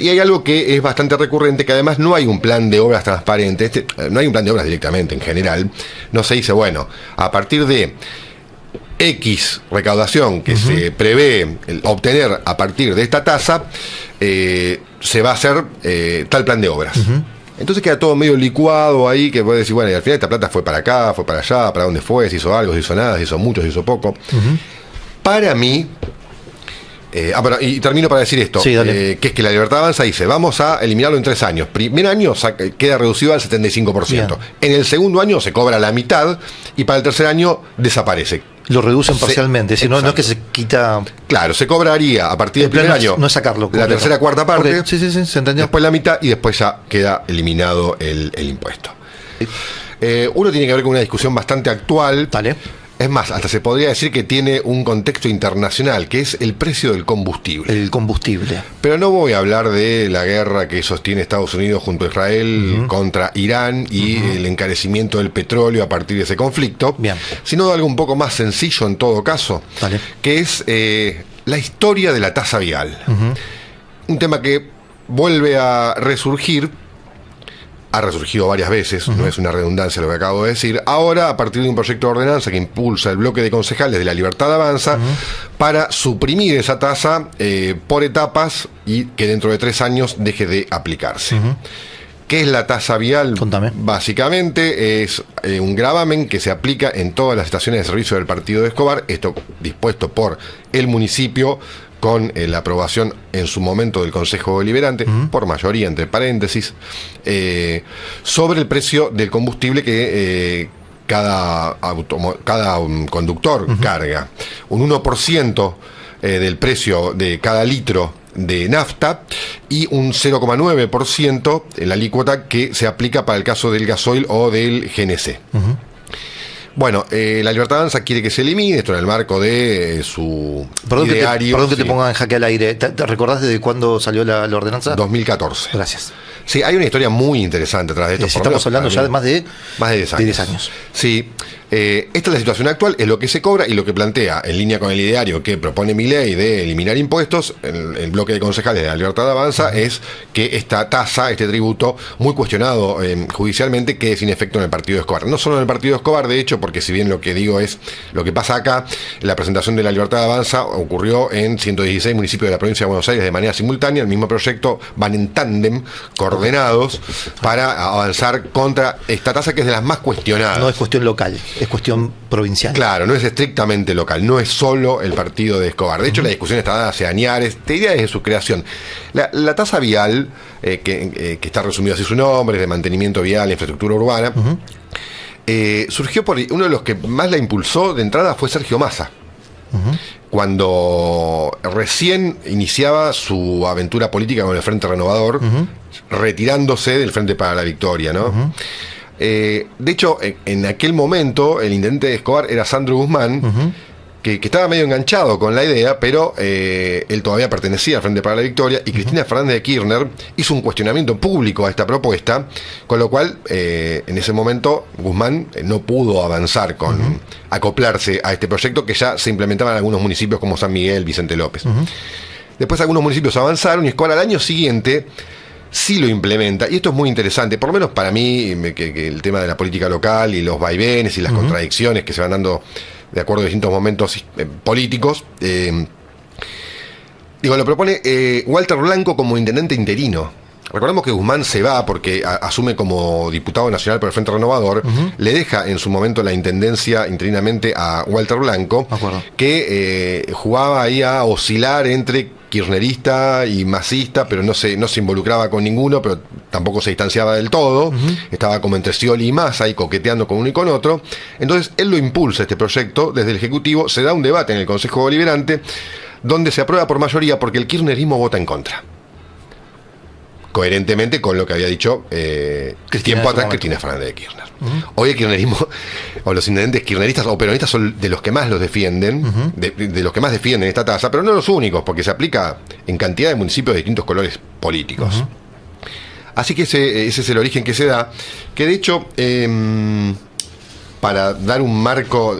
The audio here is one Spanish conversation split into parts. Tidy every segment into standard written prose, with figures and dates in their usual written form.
y hay algo que es bastante recurrente, que además no hay un plan de obras transparente, no hay un plan de obras directamente en general, no se dice, bueno, a partir de X recaudación que se prevé obtener a partir de esta tasa, se va a hacer tal plan de obras. Entonces queda todo medio licuado ahí, que puede decir, bueno, y al final esta plata fue para acá, fue para allá, para dónde fue, si hizo algo, si hizo nada, si hizo mucho, si hizo poco. Para mí, bueno, y termino para decir esto, sí, que es que la Libertad Avanza dice, vamos a eliminarlo en 3 años. Primer año queda reducido al 75%. Bien. En el segundo año se cobra la mitad y para el tercer año desaparece. Lo reducen parcialmente, si no es que se quita. Claro, se cobraría a partir del primer año. No es sacarlo. La tercera, cuarta parte. Okay. Sí, se entendió. Después la mitad y después ya queda eliminado el impuesto. Uno tiene que ver con una discusión bastante actual. Vale. Es más, hasta se podría decir que tiene un contexto internacional, que es el precio del combustible. El combustible. Pero no voy a hablar de la guerra que sostiene Estados Unidos junto a Israel contra Irán y el encarecimiento del petróleo a partir de ese conflicto, sino de algo un poco más sencillo en todo caso, que es la historia de la tasa vial. Un tema que vuelve a resurgir. Ha resurgido varias veces, no es una redundancia lo que acabo de decir. Ahora, a partir de un proyecto de ordenanza que impulsa el bloque de concejales de la Libertad Avanza para suprimir esa tasa por etapas y que dentro de 3 años deje de aplicarse. ¿Qué es la tasa vial? Contame. Básicamente es un gravamen que se aplica en todas las estaciones de servicio del partido de Escobar, esto dispuesto por el municipio, con la aprobación en su momento del Consejo Deliberante, por mayoría, entre paréntesis, sobre el precio del combustible que cada conductor carga. Un 1% del precio de cada litro de nafta y un 0,9% en la alícuota que se aplica para el caso del gasoil o del GNC. Bueno, la Libertad Avanza quiere que se elimine esto en el marco de su ideario. Perdón que te ponga en jaque al aire. ¿Te recordás desde cuándo salió la ordenanza? 2014. Gracias. Sí, hay una historia muy interesante atrás de esto. Estamos hablando ya de más de 10 años. Sí, esta es la situación actual, es lo que se cobra y lo que plantea, en línea con el ideario que propone Milei de eliminar impuestos, el bloque de concejales de la Libertad Avanza, es que esta tasa, este tributo, muy cuestionado judicialmente, quede sin efecto en el partido de Escobar. No solo en el partido de Escobar, de hecho, porque si bien lo que digo es lo que pasa acá, la presentación de la Libertad Avanza ocurrió en 116 municipios de la provincia de Buenos Aires de manera simultánea. El mismo proyecto van en tándem, coordenados, para avanzar contra esta tasa que es de las más cuestionadas. No es cuestión local, es cuestión provincial. Claro, no es estrictamente local, no es solo el partido de Escobar. De hecho, la discusión está dada hace añares, te diría desde su creación. La tasa vial, que está resumido así su nombre, es de mantenimiento vial, infraestructura urbana, surgió por uno de los que más la impulsó de entrada fue Sergio Massa. Cuando recién iniciaba su aventura política con el Frente Renovador, retirándose del Frente para la Victoria, ¿no? De hecho, en aquel momento, el intendente de Escobar era Sandro Guzmán, que estaba medio enganchado con la idea, pero él todavía pertenecía al Frente para la Victoria, y Cristina Fernández de Kirchner hizo un cuestionamiento público a esta propuesta, con lo cual, en ese momento, Guzmán no pudo avanzar con acoplarse a este proyecto que ya se implementaba en algunos municipios como San Miguel, Vicente López. Después algunos municipios avanzaron y Escobar al año siguiente sí lo implementa, y esto es muy interesante, por lo menos para mí, que el tema de la política local y los vaivenes y las contradicciones que se van dando de acuerdo a distintos momentos políticos. Lo propone Walter Blanco como intendente interino. Recordemos que Guzmán se va porque asume como diputado nacional por el Frente Renovador, le deja en su momento la intendencia interinamente a Walter Blanco, que jugaba ahí a oscilar entre kirchnerista y masista, pero no se involucraba con ninguno, pero tampoco se distanciaba del todo, estaba como entre Scioli y Massa y coqueteando con uno y con otro. Entonces él lo impulsa este proyecto desde el Ejecutivo, se da un debate en el Consejo Deliberante donde se aprueba por mayoría porque el kirchnerismo vota en contra, coherentemente con lo que había dicho tiempo atrás Cristina Fernández de Kirchner. Hoy el kirchnerismo, o los intendentes kirchneristas o peronistas, son de los que más los defienden, de los que más defienden esta tasa, pero no los únicos, porque se aplica en cantidad de municipios de distintos colores políticos. Así que ese es el origen que se da, que de hecho, para dar un marco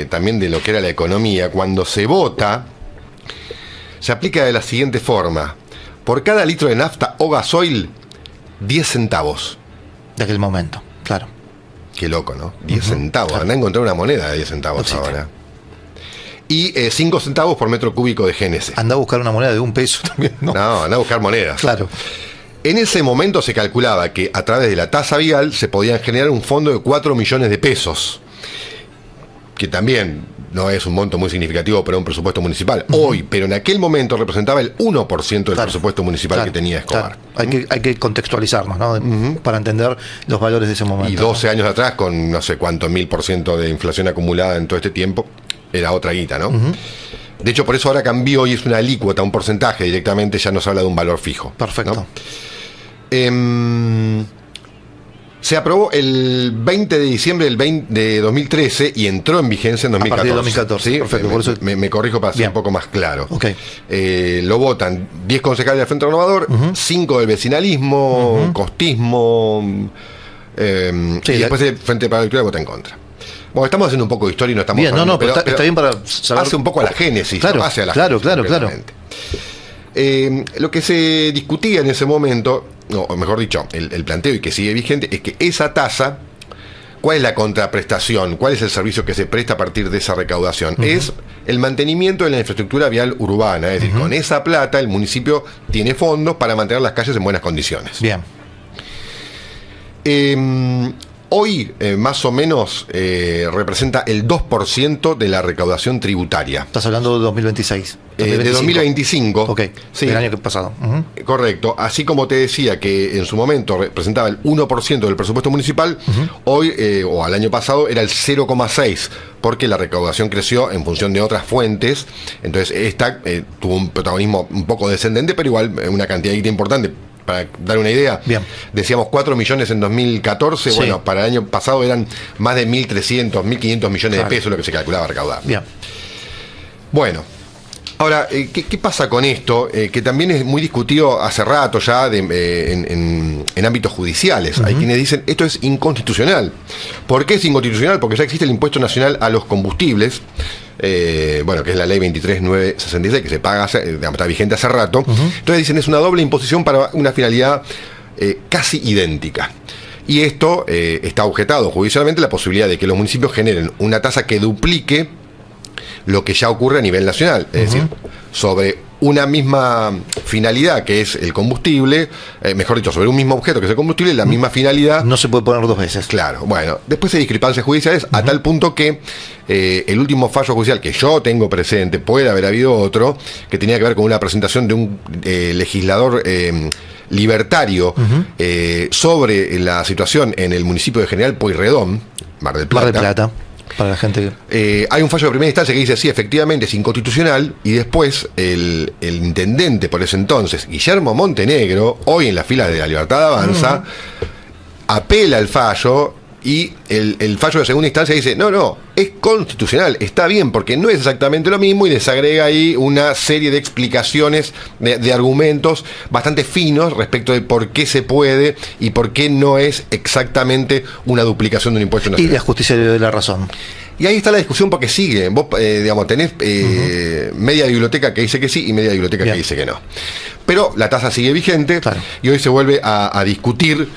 también de lo que era la economía, cuando se vota, se aplica de la siguiente forma. por cada litro de nafta o gasoil, 10 centavos. De aquel momento, claro. Qué loco, ¿no? 10 centavos. Claro. Andá a encontrar una moneda de 10 centavos No ahora. Y 5 centavos por metro cúbico de GNC. Anda a buscar una moneda de $1 también, ¿no? No, andá a buscar monedas. Claro. En ese momento se calculaba que a través de la tasa vial se podían generar un fondo de 4 millones de pesos. Que también no es un monto muy significativo para un presupuesto municipal hoy, pero en aquel momento representaba el 1% del presupuesto municipal que tenía Escobar. Claro. Hay que contextualizarnos, ¿no? Para entender los valores de ese momento. Y 12 años atrás, con no sé cuánto 1000% de inflación acumulada en todo este tiempo, era otra guita, ¿no? De hecho, por eso ahora cambió y es una alícuota, un porcentaje directamente, ya no se habla de un valor fijo. Perfecto. ¿No? Se aprobó el 20 de diciembre de 2013 y entró en vigencia en 2014. A partir de 2014, ¿sí? perfecto. Por eso... me corrijo para ser un poco más claro. Okay. Lo votan 10 concejales del Frente Renovador, 5 del vecinalismo, costismo, y después el Frente para la Victoria vota en contra. Bueno, estamos haciendo un poco de historia y no estamos... Bien, hablando, pero está bien para saber... Hace un poco a la génesis. Claro, ¿no? Hace a la claro. Lo que se discutía en ese momento, o mejor dicho, el planteo y que sigue vigente, es que esa tasa, ¿cuál es la contraprestación? ¿Cuál es el servicio que se presta a partir de esa recaudación? Es el mantenimiento de la infraestructura vial urbana, es decir, con esa plata el municipio tiene fondos para mantener las calles en buenas condiciones. Bien. Hoy, más o menos, representa el 2% de la recaudación tributaria. Estás hablando de 2026. De 2025. Ok, sí. El año que pasado. Correcto. Así como te decía que en su momento representaba el 1% del presupuesto municipal, hoy, o al año pasado, era el 0,6%, porque la recaudación creció en función de otras fuentes. Entonces, esta tuvo un protagonismo un poco descendente, pero igual una cantidad importante. Para dar una idea, bien, decíamos 4 millones en 2014, sí. Bueno, para el año pasado eran más de 1.300, 1.500 millones de pesos lo que se calculaba recaudar. Bien. Bueno, ahora, ¿qué pasa con esto? Que también es muy discutido hace rato ya en ámbitos judiciales. Hay quienes dicen, esto es inconstitucional. ¿Por qué es inconstitucional? Porque ya existe el impuesto nacional a los combustibles, bueno, que es la ley 23.966, que se paga, está vigente hace rato. Entonces dicen, es una doble imposición para una finalidad casi idéntica. Y esto está objetado judicialmente la posibilidad de que los municipios generen una tasa que duplique lo que ya ocurre a nivel nacional. Es decir, sobre una misma finalidad que es el combustible, mejor dicho, sobre un mismo objeto que es el combustible, la misma finalidad. No se puede poner dos veces. Claro, bueno, después hay discrepancias judiciales a tal punto que el último fallo judicial que yo tengo presente, puede haber habido otro, que tenía que ver con una presentación de un legislador libertario sobre la situación en el municipio de General Pueyrredón, Mar del Plata. Para la gente que... hay un fallo de primera instancia que dice sí, efectivamente es inconstitucional, y después el intendente por ese entonces, Guillermo Montenegro, hoy en las filas de La Libertad Avanza, apela al fallo, y el fallo de segunda instancia dice no, es constitucional, está bien, porque no es exactamente lo mismo, y desagrega ahí una serie de explicaciones, de argumentos bastante finos respecto de por qué se puede y por qué no es exactamente una duplicación de un impuesto nacional. Y la justicia le dio la razón. Y ahí está la discusión porque sigue. Vos, digamos, tenés media biblioteca que dice que sí y media biblioteca que dice que no. Pero la tasa sigue vigente, y hoy se vuelve a discutir.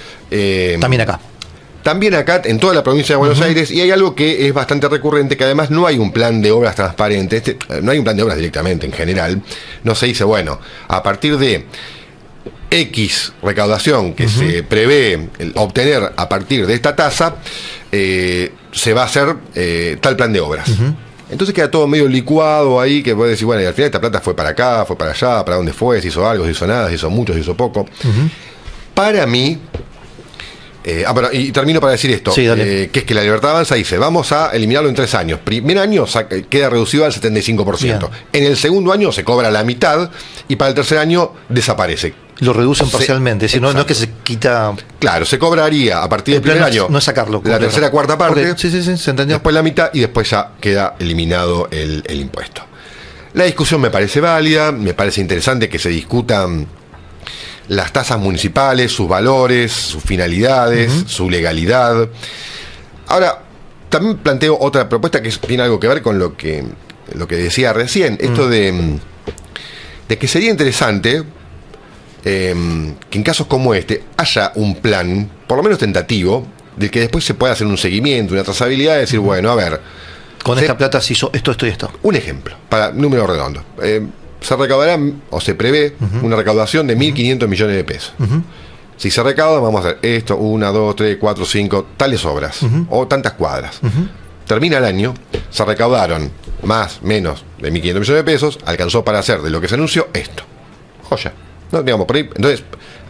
También acá, en toda la provincia de Buenos Aires, y hay algo que es bastante recurrente, que además no hay un plan de obras transparente, no hay un plan de obras directamente en general, no se dice, bueno, a partir de X recaudación que se prevé obtener a partir de esta tasa, se va a hacer tal plan de obras. Entonces queda todo medio licuado ahí, que puedes decir, bueno, y al final esta plata fue para acá, fue para allá, para dónde fue, si hizo algo, si hizo nada, si hizo mucho, si hizo poco. Para mí... y termino para decir esto, que es que La Libertad Avanza dice, vamos a eliminarlo en 3 años. Primer año queda reducido al 75%. Bien. En el segundo año se cobra la mitad, y para el tercer año desaparece. Lo reducen parcialmente, es decir, no es que se quita... Claro, se cobraría a partir del primer año, no es sacarlo, la tercera cuarta parte, sí, se entendió. Después la mitad, y después ya queda eliminado el impuesto. La discusión me parece válida, me parece interesante que se discutan las tasas municipales, sus valores, sus finalidades, su legalidad. Ahora, también planteo otra propuesta que tiene algo que ver con lo que decía recién, esto de que sería interesante que en casos como este haya un plan, por lo menos tentativo, del que después se pueda hacer un seguimiento, una trazabilidad, de decir, bueno, a ver, Con esta plata se hizo esto y esto. un ejemplo, para número redondo. Se recaudará, o se prevé, una recaudación de 1.500 millones de pesos. Si se recauda, vamos a hacer esto, 1, 2, 3, 4, 5, tales obras, o tantas cuadras. Termina el año, se recaudaron más, menos de 1.500 millones de pesos, alcanzó para hacer de lo que se anunció esto. Joya. No, digamos, por ahí, entonces,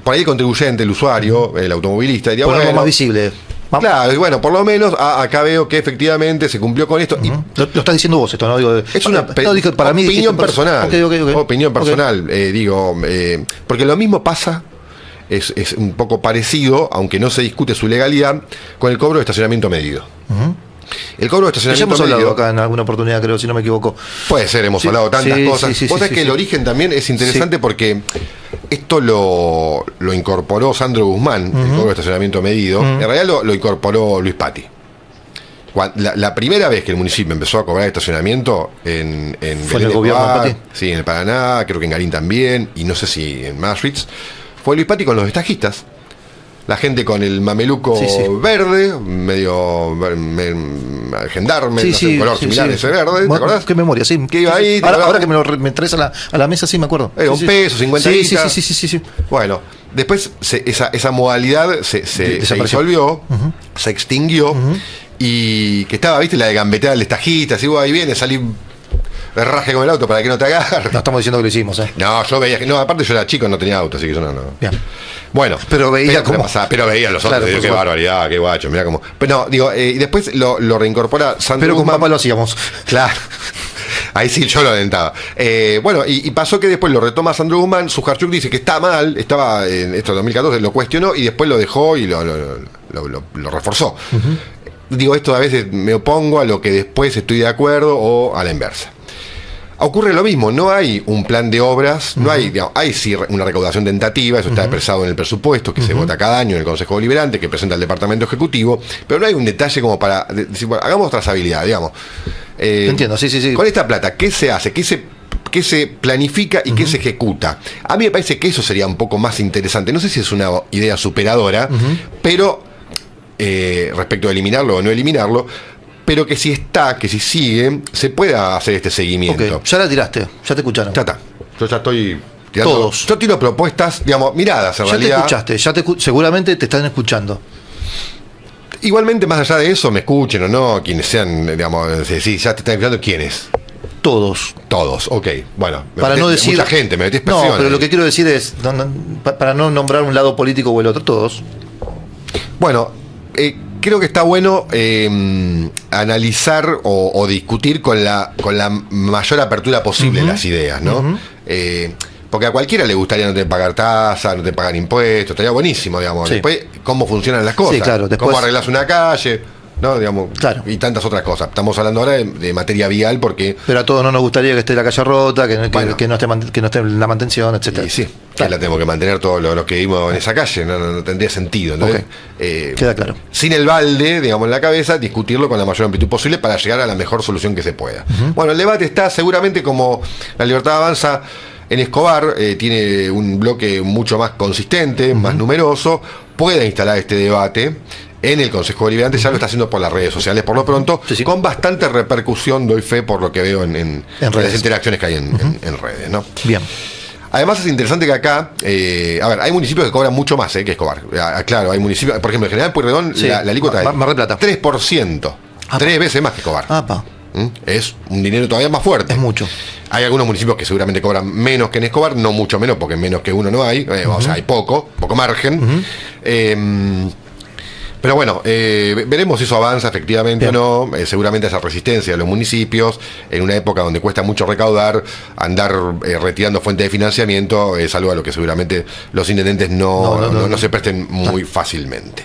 por ahí el contribuyente, el usuario, el automovilista, diría, Por algo bueno, más visible. claro, y bueno, por lo menos acá veo que efectivamente se cumplió con esto. Y Lo estás diciendo vos esto, ¿no? Digo, es una no, dije, para mí opinión personal. Ok. Opinión personal, porque lo mismo pasa, es un poco parecido, aunque no se discute su legalidad, con el cobro de estacionamiento medido. El cobro de Ya estacionamiento hemos hablado medido, acá en alguna oportunidad, creo, si no me equivoco. puede ser, hemos hablado tantas cosas. Vos sabés que el origen también es interesante porque esto lo incorporó Sandro Guzmán, el cobro de estacionamiento medido. En realidad lo incorporó Luis Patti. La primera vez que el municipio empezó a cobrar estacionamiento en ¿Fue en Belén el de gobierno de Escobar, Patti? sí, en el Paraná, creo que en Garín también, y no sé si en Maastricht, fue Luis Patti con los estajistas. La gente con el mameluco verde, medio gendarme, no sé, un color similar a ese verde, ¿te acordás? Qué memoria, sí. Que iba ahí, Ahora que me traes a la mesa, sí me acuerdo. Era un peso, 50 guitas. Sí. Bueno, después esa modalidad se disolvió, se extinguió, y que estaba, viste, la de gambetear al estajista, si vos ahí vienes, salí de raje con el auto para que no te agarre. No estamos diciendo que lo hicimos, ¿eh? No, yo veía que. No, aparte yo era chico, no tenía auto, así que yo no. Bien. Bueno, Pero veía cómo. pero veía los otros, Claro, digo, por qué supuesto. barbaridad, qué guacho, mirá cómo. Pero no, digo, y después lo reincorpora Sandro Pero con Guzmán. papá lo hacíamos. Claro. Ahí sí yo lo alentaba. Bueno, y pasó que después lo retoma Sandro Guzmán. Sujarchuk dice que está mal, estaba en esto en 2014, lo cuestionó y después lo dejó y lo reforzó. Digo, esto a veces me opongo a lo que después estoy de acuerdo o a la inversa. Ocurre lo mismo, no hay un plan de obras, no hay, digamos, hay sí una recaudación tentativa, eso está expresado en el presupuesto que se vota cada año en el Consejo Deliberante, que presenta el Departamento Ejecutivo, pero no hay un detalle como para decir, bueno, hagamos trazabilidad, digamos. Entiendo, sí. Con esta plata, ¿qué se hace? ¿Qué se planifica y qué se ejecuta? A mí me parece que eso sería un poco más interesante. No sé si es una idea superadora, pero respecto a eliminarlo o no eliminarlo, pero que si está, que si sigue, se pueda hacer este seguimiento. Ok, ya la tiraste, ya te escucharon. Ya está. Yo ya estoy tirando. Todos. Yo tiro propuestas, digamos, miradas en Ya realidad. te escuchaste, seguramente te están escuchando. Igualmente, más allá de eso, me escuchen o no, quienes sean, digamos, si ya te están escuchando, ¿quiénes? Todos. Todos, ok. Bueno, Para no decir. mucha gente, me metí expresión. No, pero lo que quiero decir es, para no nombrar un lado político o el otro, todos. Bueno, creo que está bueno analizar o discutir con la mayor apertura posible las ideas, ¿no? Porque a cualquiera le gustaría no tener que pagar tasa, no tener que pagar impuestos, estaría buenísimo, digamos. Sí. Después, cómo funcionan las cosas. Sí, claro, después. Cómo arreglas una calle, ¿no? Digamos, Claro. y tantas otras cosas. Estamos hablando ahora de materia vial porque... Pero a todos no nos gustaría que esté la calle rota, Bueno. que no esté la mantención, etcétera. Y sí, Claro. que la tenemos que mantener todos los que vivimos en esa calle, no tendría sentido. Entonces, Queda claro. sin el balde, digamos, en la cabeza, discutirlo con la mayor amplitud posible para llegar a la mejor solución que se pueda. Bueno, el debate está seguramente como La Libertad Avanza en Escobar, tiene un bloque mucho más consistente, más numeroso, puede instalar este debate en el Consejo Deliberante, ya lo está haciendo por las redes sociales por lo pronto, Sí. con bastante repercusión, doy fe por lo que veo en las redes. interacciones que hay en redes, ¿no? Bien. Además es interesante que acá, a ver, hay municipios que cobran mucho más que Escobar. Claro, hay municipios, por ejemplo, en General Pueyrredón, Sí. la alícuota es Mar del Plata. 3%, 3 veces más que Escobar. Apa, Es un dinero todavía más fuerte. es mucho. Hay algunos municipios que seguramente cobran menos que en Escobar, no mucho menos, porque menos que uno no hay, o sea, hay poco margen. Pero bueno, veremos si eso avanza efectivamente Bien. o no. Seguramente esa resistencia de los municipios, en una época donde cuesta mucho recaudar, andar retirando fuentes de financiamiento, es algo a lo que seguramente los intendentes no se presten muy fácilmente.